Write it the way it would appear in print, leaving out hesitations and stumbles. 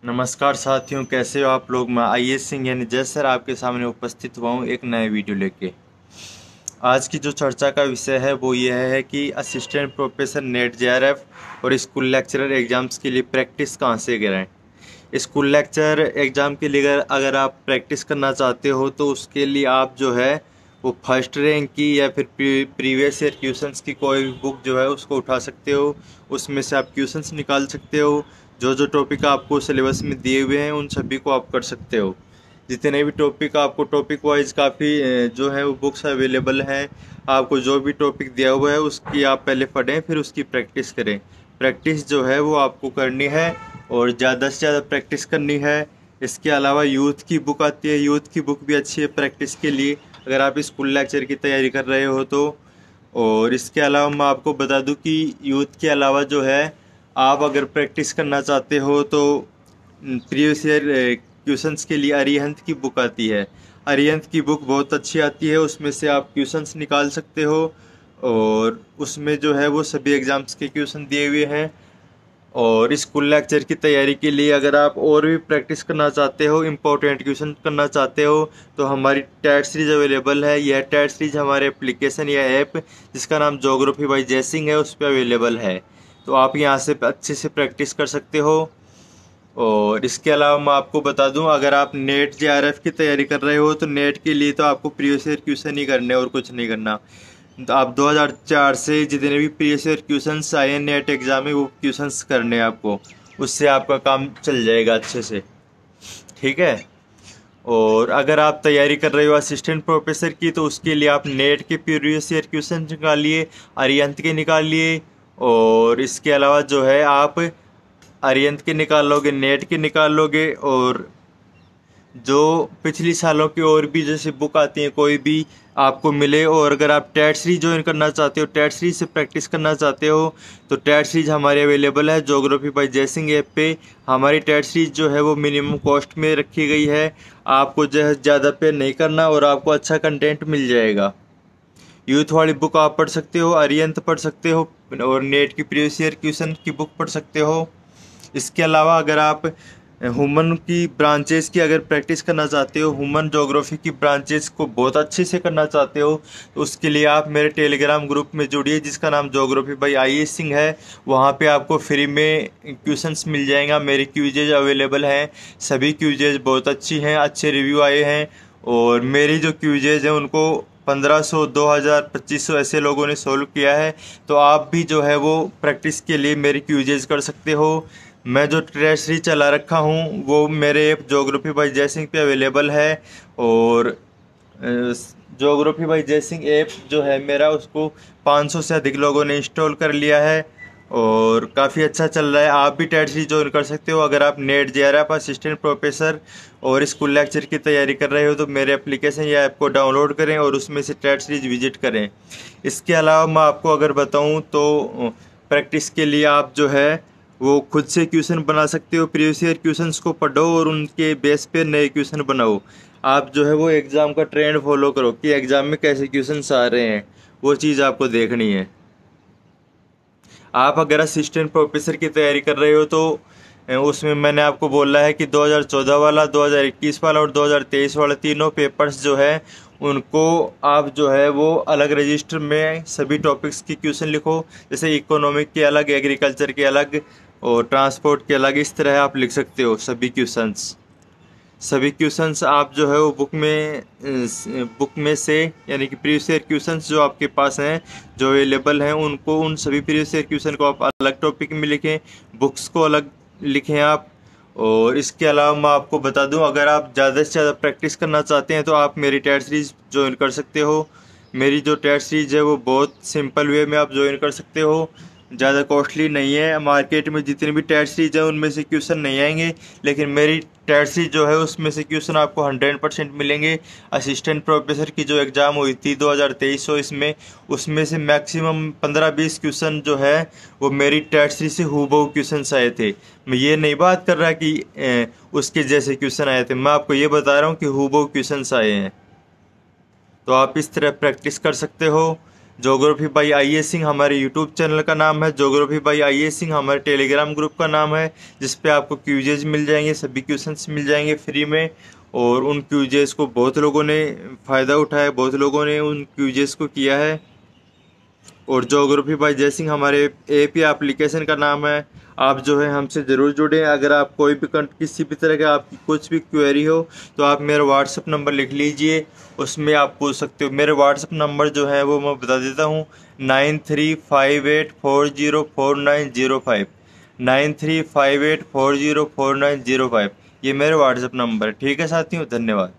नमस्कार साथियों, कैसे हो आप लोग। मैं आईएएस सिंह यानी जय सर आपके सामने उपस्थित हुआ हूँ एक नए वीडियो लेके। आज की जो चर्चा का विषय है वो यह है कि असिस्टेंट प्रोफेसर नेट जेआरएफ और स्कूल लेक्चरर एग्जाम्स के लिए प्रैक्टिस कहाँ से करें। स्कूल लेक्चर एग्ज़ाम के लिए अगर आप प्रैक्टिस करना चाहते हो तो उसके लिए आप जो है वो फर्स्ट रैंक की या फिर प्रीवियस ईयर क्वेश्चंस की कोई भी बुक जो है उसको उठा सकते हो। उसमें से आप क्वेश्चंस निकाल सकते हो। जो जो टॉपिक आपको सिलेबस में दिए हुए हैं उन सभी को आप कर सकते हो। जितने भी टॉपिक आपको टॉपिक वाइज काफ़ी जो है वो बुक्स अवेलेबल हैं। आपको जो भी टॉपिक दिया हुआ है उसकी आप पहले पढ़ें, फिर उसकी प्रैक्टिस करें। प्रैक्टिस जो है वो आपको करनी है और ज़्यादा से ज़्यादा प्रैक्टिस करनी है। इसके अलावा यूथ की बुक आती है, यूथ की बुक भी अच्छी है प्रैक्टिस के लिए अगर आप स्कूल लेक्चर की तैयारी कर रहे हो तो। और इसके अलावा मैं आपको बता दूं कि यूथ के अलावा जो है आप अगर प्रैक्टिस करना चाहते हो तो प्रीवियस ईयर क्वेश्चंस के लिए अरिहंत की बुक आती है। अरिहंत की बुक बहुत अच्छी आती है, उसमें से आप क्वेश्चंस निकाल सकते हो और उसमें जो है वो सभी एग्जाम्स के क्वेश्चन दिए हुए हैं। और स्कूल लेक्चर की तैयारी के लिए अगर आप और भी प्रैक्टिस करना चाहते हो, इम्पोर्टेंट क्वेश्चन करना चाहते हो तो हमारी टैट सीरीज अवेलेबल है। यह टैट सीरीज हमारे एप्लीकेशन या ऐप जिसका नाम ज्योग्राफी बाय जयसिंह है उस पर अवेलेबल है। तो आप यहाँ से अच्छे से प्रैक्टिस कर सकते हो। और इसके अलावा मैं आपको बता दूं, अगर आप नेट जेआरएफ की तैयारी कर रहे हो तो नेट के लिए तो आपको प्रीवियस ईयर क्वेश्चन ही करने और कुछ नहीं करना। तो आप 2004 से जितने भी प्रीवियस ईयर क्वेश्चंस आए हैं नेट एग्जाम में वो क्वेश्चंस करने हैं आपको। उससे आपका काम चल जाएगा अच्छे से, ठीक है। और अगर आप तैयारी कर रहे हो असिस्टेंट प्रोफेसर की तो उसके लिए आप नेट के प्रीवियस ईयर क्वेश्चन निकालिए, अरिहंत के निकालिए। और इसके अलावा जो है आप अरिहंत के निकाल लोगे, नेट के निकाल लोगे और जो पिछली सालों की और भी जैसे बुक आती हैं कोई भी आपको मिले। और अगर आप टेट सीरीज ज्वाइन करना चाहते हो, टेट सीरीज से प्रैक्टिस करना चाहते हो तो टेट सीरीज हमारी अवेलेबल है ज्योग्राफी बाय जयसिंह ऐप पे। हमारी टेट सीरीज जो है वो मिनिमम कॉस्ट में रखी गई है। आपको जो है ज़्यादा पे नहीं करना और आपको अच्छा कंटेंट मिल जाएगा। यूथ वाली बुक आप पढ़ सकते हो, अरिहंत पढ़ सकते हो और नेट की प्रीवियस ईयर क्वेश्चन की बुक पढ़ सकते हो। इसके अलावा अगर आप ह्यूमन की ब्रांचेस की अगर प्रैक्टिस करना चाहते हो, ह्यूमन ज्योग्राफी की ब्रांचेस को बहुत अच्छे से करना चाहते हो तो उसके लिए आप मेरे टेलीग्राम ग्रुप में जुड़िए जिसका नाम ज्योग्राफी बाय आईएएस सिंह है। वहाँ पे आपको फ्री में क्वेश्चंस मिल जाएगा। मेरी क्यूजेज अवेलेबल हैं, सभी क्यूजेज बहुत अच्छी हैं, अच्छे रिव्यू आए हैं। और मेरी जो क्यूजेज हैं उनको 1500, 2000, 2500 ऐसे लोगों ने सोल्व किया है। तो आप भी जो है वो प्रैक्टिस के लिए मेरी क्यूजेज कर सकते हो। मैं जो टेस्ट सीरीज चला रखा हूँ वो मेरे ऐप ज्योग्राफी बाय जयसिंह पे अवेलेबल है। और ज्योग्राफी बाय जयसिंह ऐप जो है मेरा उसको 500 से अधिक लोगों ने इंस्टॉल कर लिया है और काफ़ी अच्छा चल रहा है। आप भी टेट सीरीज ज्वाइन कर सकते हो। अगर आप नेट जेआरएफ असिस्टेंट प्रोफेसर और स्कूल लेक्चर की तैयारी कर रहे हो तो मेरे एप्लीकेशन या ऐप को डाउनलोड करें और उसमें से टेट सीरीज विजिट करें। इसके अलावा मैं आपको अगर बताऊं तो प्रैक्टिस के लिए आप जो है वो खुद से क्वेश्चन बना सकते हो। प्रीवियस ईयर क्वेश्चंस को पढ़ो और उनके बेस पे नए क्वेश्चन बनाओ। आप जो है वो एग्ज़ाम का ट्रेंड फॉलो करो कि एग्ज़ाम में कैसे क्वेश्चंस आ रहे हैं, वो चीज़ आपको देखनी है। आप अगर असिस्टेंट प्रोफेसर की तैयारी कर रहे हो तो उसमें मैंने आपको बोला है कि 2014 वाला, 2021 वाला और 2023 वाला तीनों पेपर्स जो है उनको आप जो है वो अलग रजिस्टर में सभी टॉपिक्स की क्वेश्चन लिखो। जैसे इकोनॉमिक के अलग, एग्रीकल्चर के अलग और ट्रांसपोर्ट के अलग, इस तरह आप लिख सकते हो सभी क्वेश्चंस। सभी क्वेश्चंस आप जो है वो बुक में से यानी कि प्रीवियस ईयर क्वेश्चंस जो आपके पास हैं जो अवेलेबल हैं उनको, उन सभी प्रीवियस ईयर क्वेश्चन को आप अलग टॉपिक में लिखें, बुक्स को अलग लिखें आप। और इसके अलावा मैं आपको बता दूं, अगर आप ज़्यादा से ज़्यादा प्रैक्टिस करना चाहते हैं तो आप मेरी टेस्ट सीरीज ज्वाइन कर सकते हो। मेरी जो टेस्ट सीरीज है वो बहुत सिंपल वे में आप ज्वाइन कर सकते हो, ज़्यादा कॉस्टली नहीं है। मार्केट में जितनी भी टेस्ट सीरीज है उनमें से क्वेश्चन नहीं आएंगे, लेकिन मेरी टेस्ट सीरीज जो है उसमें से क्वेश्चन आपको 100% मिलेंगे। असिस्टेंट प्रोफेसर की जो एग्ज़ाम हुई थी 2023 इसमें, उसमें से मैक्सिमम 15-20 क्वेश्चन जो है वो मेरी टेस्ट सीरीज से हूबहू क्वेश्चन आए थे। मैं ये नहीं बात कर रहा कि उसके जैसे क्वेश्चन आए थे, मैं आपको ये बता रहा हूँ कि हूबहू क्वेश्चन आए हैं। तो आप इस तरह प्रैक्टिस कर सकते हो। ज्योग्राफी बाई IAS सिंह हमारे यूट्यूब चैनल का नाम है। ज्योग्राफी बाई IAS सिंह हमारे टेलीग्राम ग्रुप का नाम है, जिस पे आपको क्यूजेज मिल जाएंगे, सभी क्वेश्चंस मिल जाएंगे फ्री में। और उन क्यूजेस को बहुत लोगों ने फ़ायदा उठाया, बहुत लोगों ने उन क्यूजेस को किया है। और ज्योग्राफी बाई जय सिंह हमारे AP एप्लीकेशन का नाम है। आप जो है हमसे ज़रूर जुड़ें। अगर आप कोई भी किसी भी तरह का आपकी कुछ भी क्वेरी हो तो आप मेरा व्हाट्सअप नंबर लिख लीजिए, उसमें आप पूछ सकते हो। मेरे व्हाट्सअप नंबर जो है वो मैं बता देता हूँ, 9358404905, 9358404905। ये मेरे व्हाट्सअप नंबर है। ठीक है साथियों, धन्यवाद।